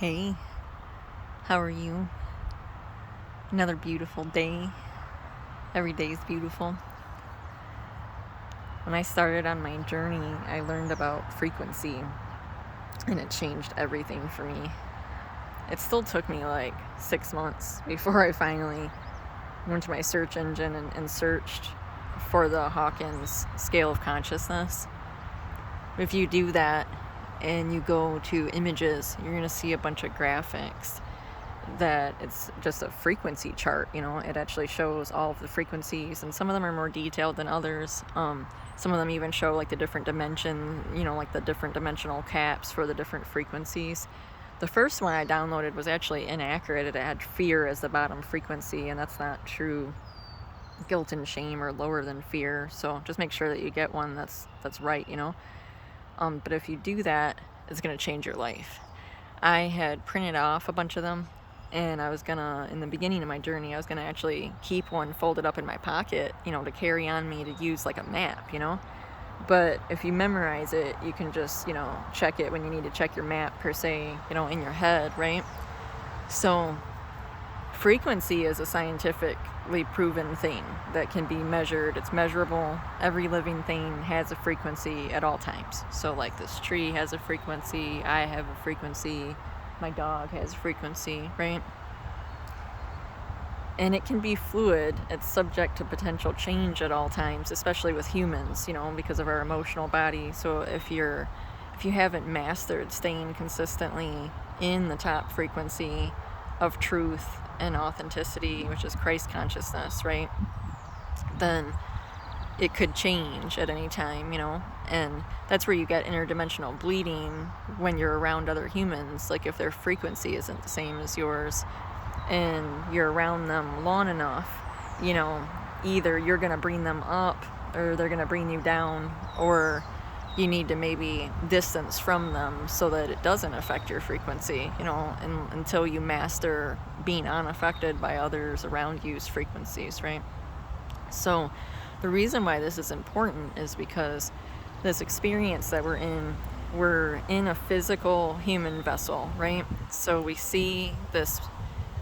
Hey, how are you? Another beautiful day. Every day is beautiful. When I started on my journey, I learned about frequency, and it changed everything for me. It still took me like 6 months before I finally went to my search engine and searched for the Hawkins scale of consciousness. If you do that and you go to images, you're going to see a bunch of graphics that it's just a frequency chart. It actually shows all of the frequencies, and some of them are more detailed than others. Some of them even show like the different dimension, like the different dimensional caps for the different frequencies. The first one I downloaded was actually inaccurate. It had fear as the bottom frequency, and that's not true. Guilt and shame are lower than fear, so just make sure that you get one that's right. But if you do that, it's going to change your life. I had printed off a bunch of them, and I was gonna, in the beginning of my journey, I was gonna actually keep one folded up in my pocket, to carry on me to use like a map. But if you memorize it, you can just, check it when you need to check your map per se, in your head, right? So frequency is a scientifically proven thing that can be measured. It's measurable. Every living thing has a frequency at all times. So like this tree has a frequency, I have a frequency, my dog has a frequency, right? And it can be fluid. It's subject to potential change at all times, especially with humans, because of our emotional body. So if you haven't mastered staying consistently in the top frequency of truth and authenticity, which is Christ consciousness, right, then it could change at any time, and that's where you get interdimensional bleeding when you're around other humans. Like if their frequency isn't the same as yours and you're around them long enough, either you're going to bring them up or they're going to bring you down, or you need to maybe distance from them so that it doesn't affect your frequency, and until you master being unaffected by others around you's frequencies, right? So the reason why this is important is because this experience that we're in a physical human vessel, right? So we see this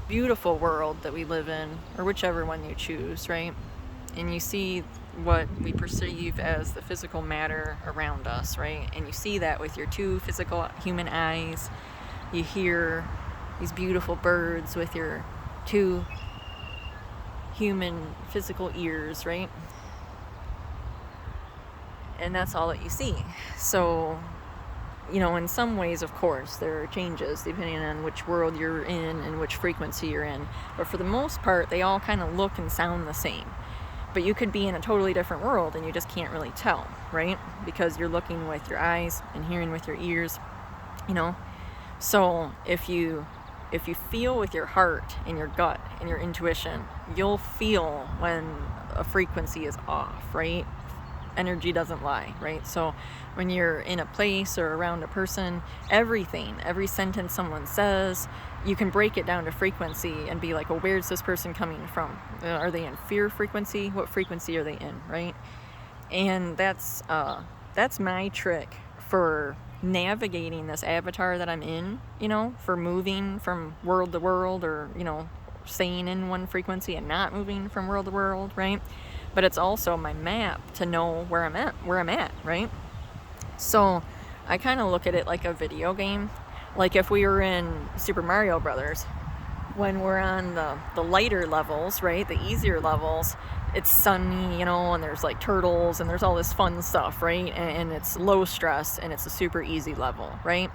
beautiful world that we live in, or whichever one you choose, right? And you see what we perceive as the physical matter around us, right? And you see that with your two physical human eyes. You hear these beautiful birds with your two human physical ears, right? And that's all that you see. So, in some ways, of course, there are changes depending on which world you're in and which frequency you're in. But for the most part, they all kind of look and sound the same. But you could be in a totally different world and you just can't really tell, right? Because you're looking with your eyes and hearing with your ears, So if you feel with your heart and your gut and your intuition, you'll feel when a frequency is off, right? Energy doesn't lie, right? So when you're in a place or around a person, every sentence someone says, you can break it down to frequency and be like, well, where's this person coming from? Are they in fear frequency? What frequency are they in, right? And that's my trick for navigating this avatar that I'm in, for moving from world to world, or, staying in one frequency and not moving from world to world, right? But it's also my map to know where I'm at, right? So I kind of look at it like a video game. Like if we were in Super Mario Brothers, when we're on the lighter levels, right, the easier levels, it's sunny, and there's like turtles and there's all this fun stuff, right? And it's low stress and it's a super easy level, right?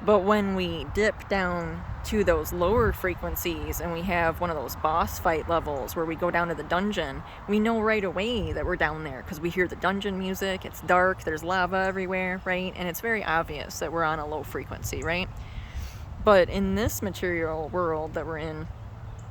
But when we dip down to those lower frequencies and we have one of those boss fight levels where we go down to the dungeon, we know right away that we're down there because we hear the dungeon music, it's dark, there's lava everywhere, right? And it's very obvious that we're on a low frequency, right? But in this material world that we're in,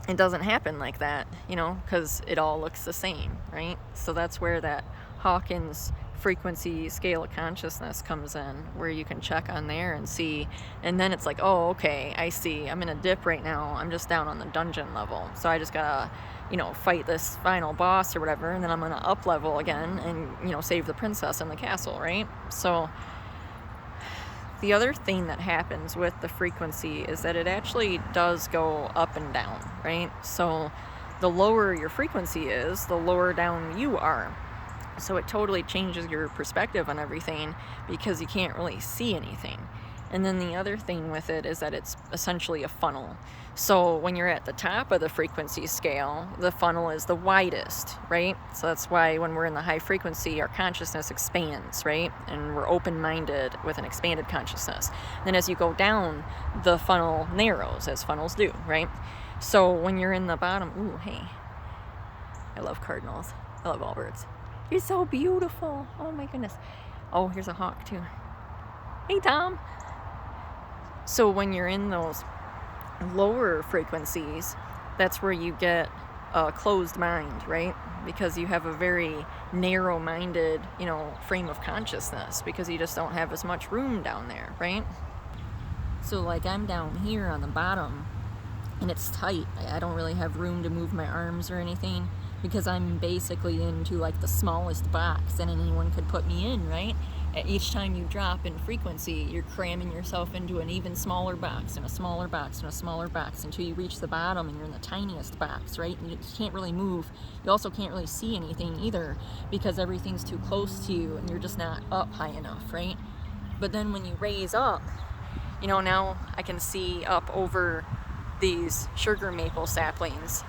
it doesn't happen like that, because it all looks the same, right? So that's where that Hawkins frequency scale of consciousness comes in, where you can check on there and see, and then it's like, oh, okay, I see, I'm in a dip right now, I'm just down on the dungeon level, so I just gotta, fight this final boss or whatever, and then I'm gonna up level again and, save the princess in the castle, right? So The other thing that happens with the frequency is that it actually does go up and down, right? So the lower your frequency is, the lower down you are. So it totally changes your perspective on everything because you can't really see anything. And then the other thing with it is that it's essentially a funnel. So when you're at the top of the frequency scale, the funnel is the widest, right? So that's why when we're in the high frequency, our consciousness expands, right? And we're open-minded with an expanded consciousness. Then as you go down, the funnel narrows, as funnels do, right? So when you're in the bottom, ooh, hey, I love cardinals. I love all birds. You're so beautiful. Oh my goodness. Oh, here's a hawk too. Hey, Tom. So when you're in those lower frequencies, that's where you get a closed mind, right? Because you have a very narrow-minded, frame of consciousness, because you just don't have as much room down there, right? So like I'm down here on the bottom, and it's tight. I don't really have room to move my arms or anything, because I'm basically into like the smallest box that anyone could put me in, right? Each time you drop in frequency, you're cramming yourself into an even smaller box and a smaller box and a smaller box until you reach the bottom and you're in the tiniest box, right? And you can't really move. You also can't really see anything either because everything's too close to you and you're just not up high enough, right? But then when you raise up, now I can see up over these sugar maple saplings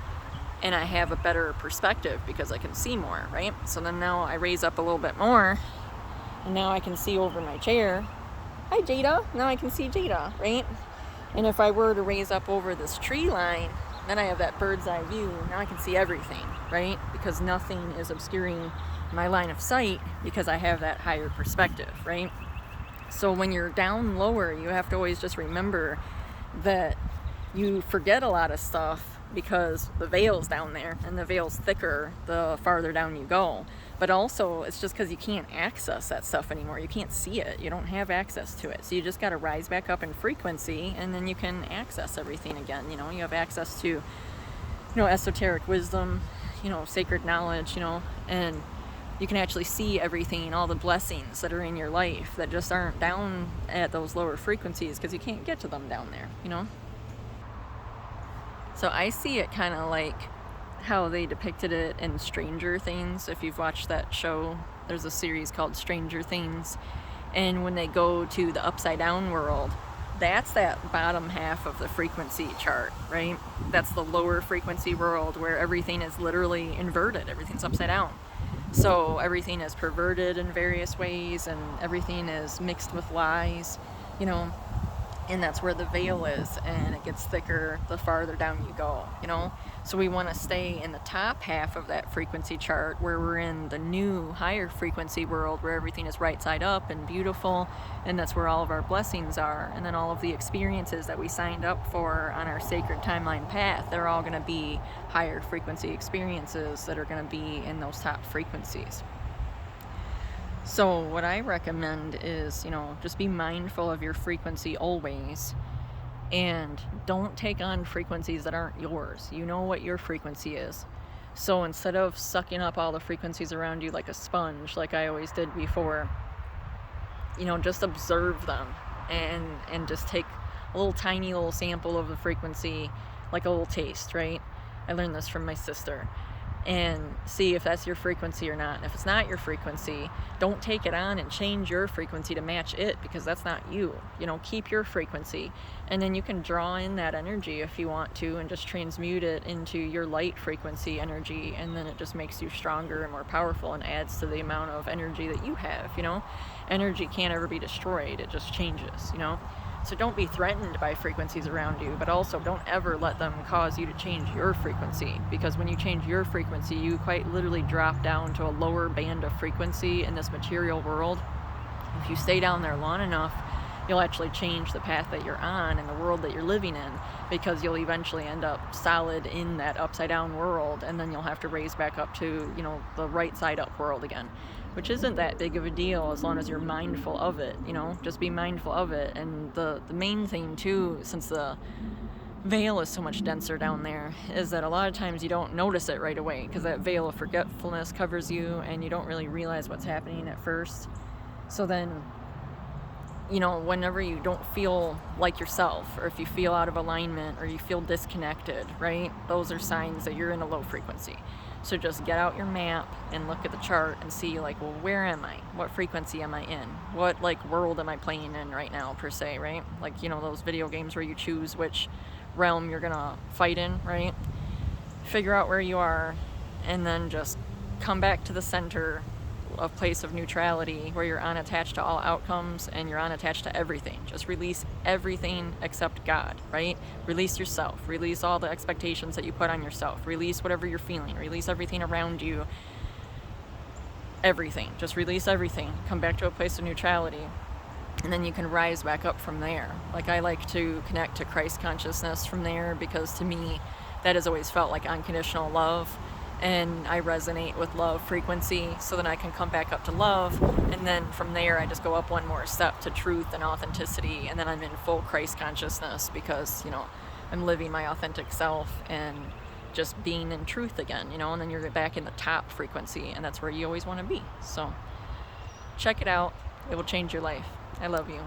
and I have a better perspective because I can see more, right? So then now I raise up a little bit more and now I can see over my chair. Hi, Jada. Now I can see Jada, right? And if I were to raise up over this tree line, then I have that bird's eye view. Now I can see everything, right? Because nothing is obscuring my line of sight because I have that higher perspective, right? So when you're down lower, you have to always just remember that you forget a lot of stuff because the veil's down there and the veil's thicker the farther down you go. But also it's just because you can't access that stuff anymore. You can't see it. You don't have access to it. So you just got to rise back up in frequency and then you can access everything again. You have access to, esoteric wisdom, sacred knowledge, and you can actually see everything, all the blessings that are in your life that just aren't down at those lower frequencies because you can't get to them down there, So I see it kind of like how they depicted it in Stranger Things. If you've watched that show, there's a series called Stranger Things. And when they go to the upside down world, that's that bottom half of the frequency chart, right? That's the lower frequency world where everything is literally inverted. Everything's upside down. So everything is perverted in various ways and everything is mixed with lies, and that's where the veil is, and it gets thicker the farther down you go, So we want to stay in the top half of that frequency chart where we're in the new higher frequency world where everything is right side up and beautiful, and that's where all of our blessings are, and then all of the experiences that we signed up for on our sacred timeline path, they're all going to be higher frequency experiences that are going to be in those top frequencies. So what I recommend is, just be mindful of your frequency always, and don't take on frequencies that aren't yours. You know what your frequency is. So instead of sucking up all the frequencies around you like a sponge, like I always did before, just observe them and just take a little tiny little sample of the frequency, like a little taste, right? I learned this from my sister. And see if that's your frequency or not. And if it's not your frequency, don't take it on and change your frequency to match it, because that's not you. Keep your frequency, and then you can draw in that energy if you want to and just transmute it into your light frequency energy, and then it just makes you stronger and more powerful and adds to the amount of energy that you have. Energy can't ever be destroyed, it just changes. So don't be threatened by frequencies around you, but also don't ever let them cause you to change your frequency, because when you change your frequency, you quite literally drop down to a lower band of frequency in this material world. If you stay down there long enough, you'll actually change the path that you're on and the world that you're living in, because you'll eventually end up solid in that upside down world, and then you'll have to raise back up to, the right side up world again, which isn't that big of a deal as long as you're mindful of it. Just be mindful of it. And the main thing too, since the veil is so much denser down there, is that a lot of times you don't notice it right away because that veil of forgetfulness covers you and you don't really realize what's happening at first. So then you know, whenever you don't feel like yourself, or if you feel out of alignment, or you feel disconnected, right? Those are signs that you're in a low frequency. So just get out your map and look at the chart and see, like, well, where am I? What frequency am I in? What, like, world am I playing in right now, per se, right? Like, you know, those video games where you choose which realm you're gonna fight in, right? Figure out where you are, and then just come back to the center, a place of neutrality where you're unattached to all outcomes and you're unattached to everything. Just release everything except God, right? Release yourself. Release all the expectations that you put on yourself. Release whatever you're feeling. Release everything around you. Everything. Just release everything. Come back to a place of neutrality. And then you can rise back up from there. Like, I like to connect to Christ consciousness from there, because to me, that has always felt like unconditional love. And I resonate with love frequency, so then I can come back up to love, and then from there I just go up one more step to truth and authenticity, and then I'm in full Christ consciousness, because, you know, I'm living my authentic self and just being in truth again, you know, and then you're back in the top frequency, and that's where you always want to be. So check it out. It will change your life. I love you.